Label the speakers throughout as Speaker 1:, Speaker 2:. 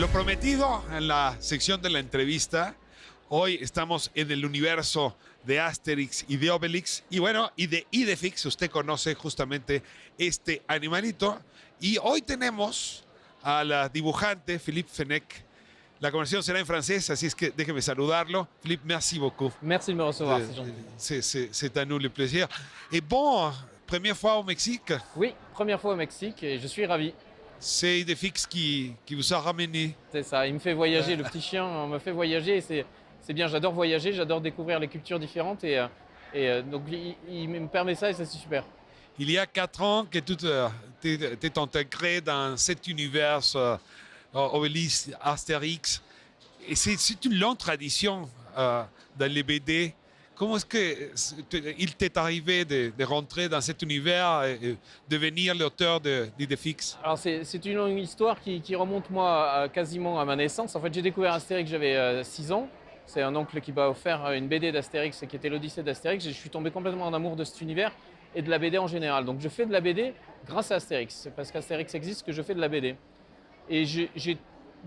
Speaker 1: Lo prometido en la sección de la entrevista. Hoy estamos en el universo de Asterix y de Obelix. Y bueno, y de Idefix. Usted conoce justamente este animalito. Y hoy tenemos a la dibujante Philippe Fenech. La conversación será en francés, así es que déjeme saludarlo. Philippe, merci beaucoup.
Speaker 2: Merci de me recevoir, c'est gentil.
Speaker 1: C'est à nous le plaisir. Et bon, première fois au Mexique.
Speaker 2: Oui, première fois au Mexique et je suis ravi.
Speaker 1: C'est Idefix qui vous a ramené.
Speaker 2: C'est ça, il me fait voyager, le petit chien me fait voyager et c'est bien, j'adore voyager, j'adore découvrir les cultures différentes et donc il me permet ça et ça c'est super.
Speaker 1: Il y a 4 ans que tu t'es intégré dans cet univers Obélix, Astérix. Et c'est une longue tradition dans les BD. Comment est-ce qu'il t'est arrivé de rentrer dans cet univers et devenir l'auteur d'Idefix?
Speaker 2: Alors c'est une longue histoire qui remonte moi quasiment à ma naissance. En fait j'ai découvert Astérix, j'avais 6 ans. C'est un oncle qui m'a offert une BD d'Astérix qui était l'Odyssée d'Astérix. Et je suis tombé complètement en amour de cet univers et de la BD en général. Donc je fais de la BD grâce à Astérix. C'est parce qu'Astérix existe que je fais de la BD. Et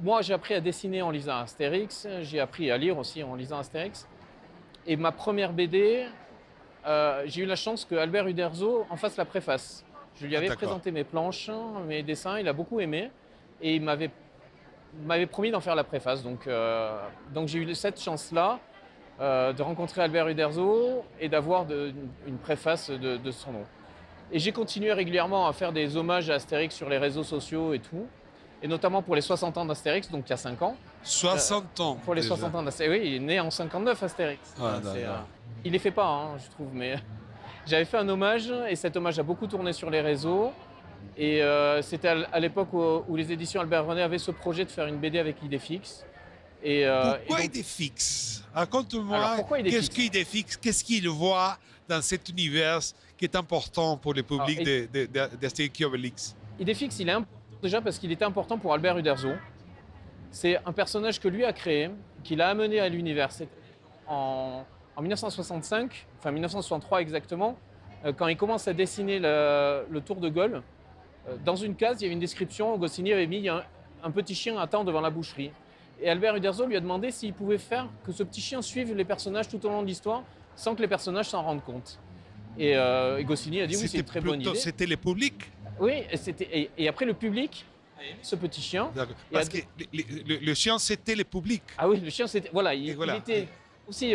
Speaker 2: moi j'ai appris à dessiner en lisant Astérix. J'ai appris à lire aussi en lisant Astérix. Et ma première BD, j'ai eu la chance que Albert Uderzo en fasse la préface. Je lui avais présenté mes planches, mes dessins, il a beaucoup aimé. Et il m'avait promis d'en faire la préface. Donc j'ai eu cette chance-là de rencontrer Albert Uderzo et d'avoir une préface de son nom. Et j'ai continué régulièrement à faire des hommages à Astérix sur les réseaux sociaux et tout. Et notamment pour les 60 ans d'Astérix, donc il y a 5 ans.
Speaker 1: 60 ans
Speaker 2: Pour les
Speaker 1: déjà.
Speaker 2: 60 ans d'Astérix, oui, il est né en 59 Astérix. Il les fait pas, hein, je trouve, mais j'avais fait un hommage et cet hommage a beaucoup tourné sur les réseaux. Et c'était à l'époque où les éditions Albert René avaient ce projet de faire une BD avec Idefix.
Speaker 1: Pourquoi Idefix? Raconte-moi, qu'est-ce qu'Idefix, qu'est-ce qu'il voit dans cet univers qui est important pour le public d'Astérix et Obélix?
Speaker 2: Idefix, il est important déjà parce qu'il était important pour Albert Uderzo. C'est un personnage que lui a créé, qu'il a amené à l'univers. En 1965, enfin 1963 exactement, quand il commence à dessiner le Tour de Gaulle, dans une case, il y avait une description, Goscinny avait mis un petit chien attend devant la boucherie. Et Albert Uderzo lui a demandé s'il pouvait faire que ce petit chien suive les personnages tout au long de l'histoire sans que les personnages s'en rendent compte. Et Goscinny a dit oui, c'est une très bonne idée.
Speaker 1: C'était le public?
Speaker 2: Oui, et après le public a aimé ce petit chien.
Speaker 1: Parce que le chien, c'était le public.
Speaker 2: Ah oui, le chien, c'était... Voilà, il était aussi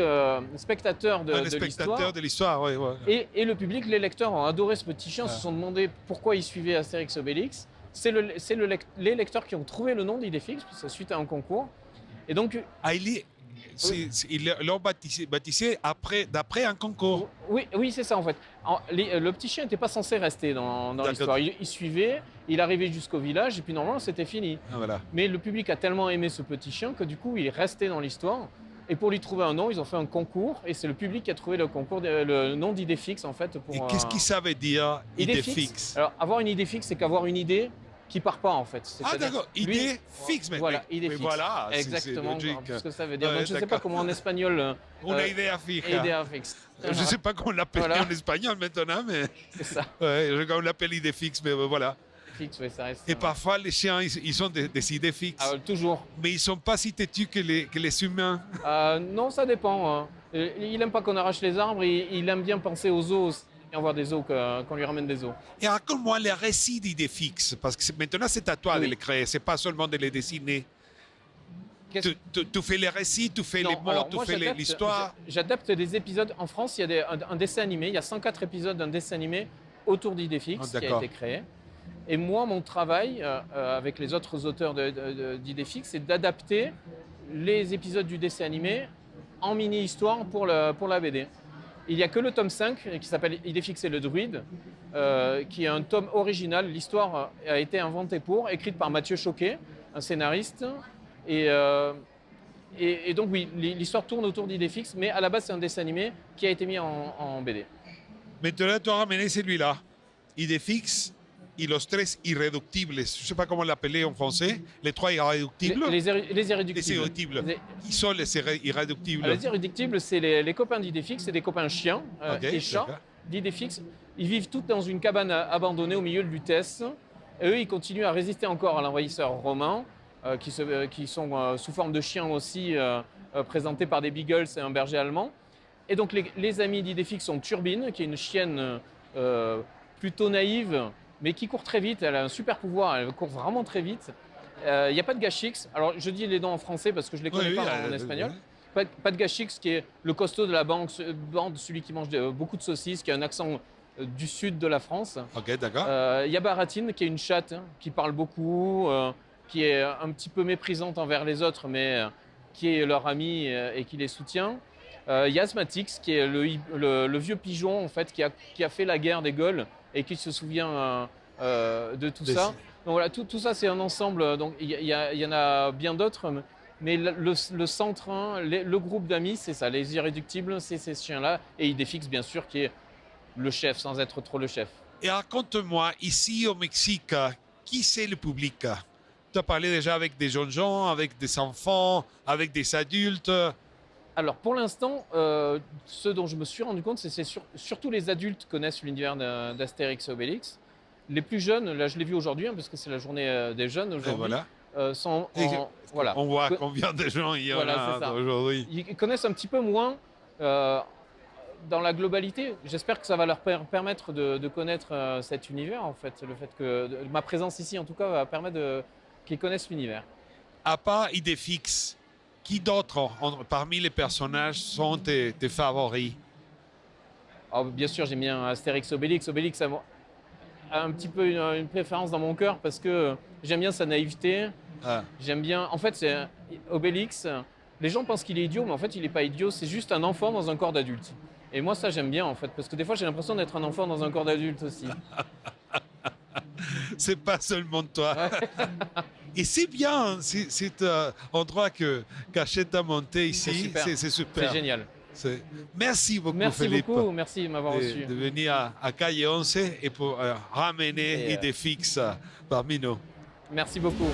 Speaker 2: spectateur
Speaker 1: de l'histoire. Ouais.
Speaker 2: Et le public, les lecteurs ont adoré ce petit chien, se sont demandé pourquoi il suivait Astérix et Obélix. C'est les lecteurs qui ont trouvé le nom d'Idefix, suite à un concours. Et donc...
Speaker 1: Ils l'ont baptisé d'après un concours.
Speaker 2: Oui, c'est ça en fait. Le petit chien n'était pas censé rester dans l'histoire. Il suivait, il arrivait jusqu'au village et puis normalement c'était fini.
Speaker 1: Voilà.
Speaker 2: Mais le public a tellement aimé ce petit chien que du coup il est resté dans l'histoire. Et pour lui trouver un nom, ils ont fait un concours et c'est le public qui a trouvé le nom d'Idefix en fait.
Speaker 1: Et qu'est-ce que ça veut dire Idefix?
Speaker 2: Alors avoir une idée fixe, c'est qu'avoir une idée qui part pas en fait.
Speaker 1: Ah d'accord, idée fixe.
Speaker 2: Voilà, idée fixe.
Speaker 1: Voilà,
Speaker 2: exactement.
Speaker 1: C'est logique.
Speaker 2: Ce que ça veut dire. Donc je ne sais pas comment en espagnol.
Speaker 1: Una idea fija.
Speaker 2: Idea fixe.
Speaker 1: Je ne sais pas comment on l'appelle en espagnol maintenant, mais.
Speaker 2: C'est ça.
Speaker 1: Ouais, on l'appelle idée fixe, mais voilà.
Speaker 2: Fixe, oui, ça reste.
Speaker 1: Et parfois les chiens, ils ont des idées fixes.
Speaker 2: Toujours.
Speaker 1: Mais ils ne sont pas si têtus que les humains.
Speaker 2: Non, ça dépend. Il n'aime pas qu'on arrache les arbres. Il aime bien penser aux os. Et avoir des os, qu'on lui ramène des os.
Speaker 1: Et raconte-moi les récits d'Idefix, parce que maintenant c'est à toi de les créer, c'est pas seulement de les dessiner. Tu fais les récits, tu fais les mots, tu fais l'histoire.
Speaker 2: J'adapte des épisodes. En France, il y a un dessin animé, il y a 104 épisodes d'un dessin animé autour d'Idefix qui a été créé. Et moi, mon travail, avec les autres auteurs d'Idefix, c'est d'adapter les épisodes du dessin animé en mini-histoire pour la BD. Il n'y a que le tome 5 qui s'appelle Idefix et le druide, qui est un tome original. L'histoire a été inventée écrite par Mathieu Choquet, un scénariste. Et donc oui, l'histoire tourne autour d'Idefix, mais à la base c'est un dessin animé qui a été mis en BD.
Speaker 1: Maintenant tu as ramené celui-là, Idefix y los tres irréductibles. Je ne sais pas comment l'appeler en français. Les trois irréductibles.
Speaker 2: Les irréductibles.
Speaker 1: Les irréductibles. Qui sont les irréductibles?
Speaker 2: Les irréductibles, c'est les copains d'Idefix, c'est des copains chiens et chats d'Idefix. Ils vivent tous dans une cabane abandonnée au milieu de Lutèce. Et eux, ils continuent à résister encore à l'envahisseur romain. qui sont sous forme de chiens aussi, présentés par des beagles et un berger allemand. Et donc les amis d'Idefix sont Turbine, qui est une chienne plutôt naïve, mais qui court très vite. Elle a un super pouvoir, elle court vraiment très vite. Il n'y a pas de Gachix. Alors je dis les noms en français parce que je ne les connais pas en espagnol. Pas de Gachix, qui est le costaud de la bande, celui qui mange beaucoup de saucisses, qui a un accent du sud de la France.
Speaker 1: Ok, d'accord.
Speaker 2: Il y a Baratine, qui est une chatte qui parle beaucoup, qui est un petit peu méprisante envers les autres, mais qui est leur ami et qui les soutient. Il y a Asthmatix, qui est le vieux pigeon en fait, qui a fait la guerre des Gaules et qui se souvient de tout ça. Donc voilà, tout ça c'est un ensemble. Donc il y en a bien d'autres, mais le centre, hein, le groupe d'amis, c'est ça. Les Irréductibles, c'est ces chiens-là, et Idefix bien sûr, qui est le chef sans être trop le chef.
Speaker 1: Et raconte-moi, ici au Mexique, qui c'est le public? Tu as parlé déjà avec des jeunes gens, avec des enfants, avec des adultes.
Speaker 2: Alors pour l'instant, ce dont je me suis rendu compte, c'est surtout les adultes connaissent l'univers d'Astérix et Obélix. Les plus jeunes, là je l'ai vu aujourd'hui, hein, parce que c'est la journée des jeunes aujourd'hui,
Speaker 1: voilà.
Speaker 2: sont
Speaker 1: voilà. On voit combien de gens il y en a aujourd'hui.
Speaker 2: Ils connaissent un petit peu moins dans la globalité. J'espère que ça va leur permettre de connaître cet univers, en fait. Le fait que ma présence ici, en tout cas, va permettre qu'ils connaissent l'univers.
Speaker 1: À part Idefix, qui d'autres parmi les personnages sont tes favoris?
Speaker 2: Alors, bien sûr, j'aime bien Astérix Obélix. Obélix a un petit peu une préférence dans mon cœur parce que j'aime bien sa naïveté. J'aime bien. En fait, c'est Obélix. Les gens pensent qu'il est idiot, mais en fait, il n'est pas idiot. C'est juste un enfant dans un corps d'adulte. Et moi, ça, j'aime bien, en fait, parce que des fois, j'ai l'impression d'être un enfant dans un corps d'adulte aussi.
Speaker 1: C'est pas seulement toi. Et c'est bien, cet endroit qu'Hachette a monté ici. C'est super.
Speaker 2: C'est génial.
Speaker 1: Merci beaucoup,
Speaker 2: merci
Speaker 1: Philippe.
Speaker 2: Beaucoup, merci de m'avoir reçu.
Speaker 1: De venir à Calle 11 et pour ramener Idefix parmi nous.
Speaker 2: Merci beaucoup.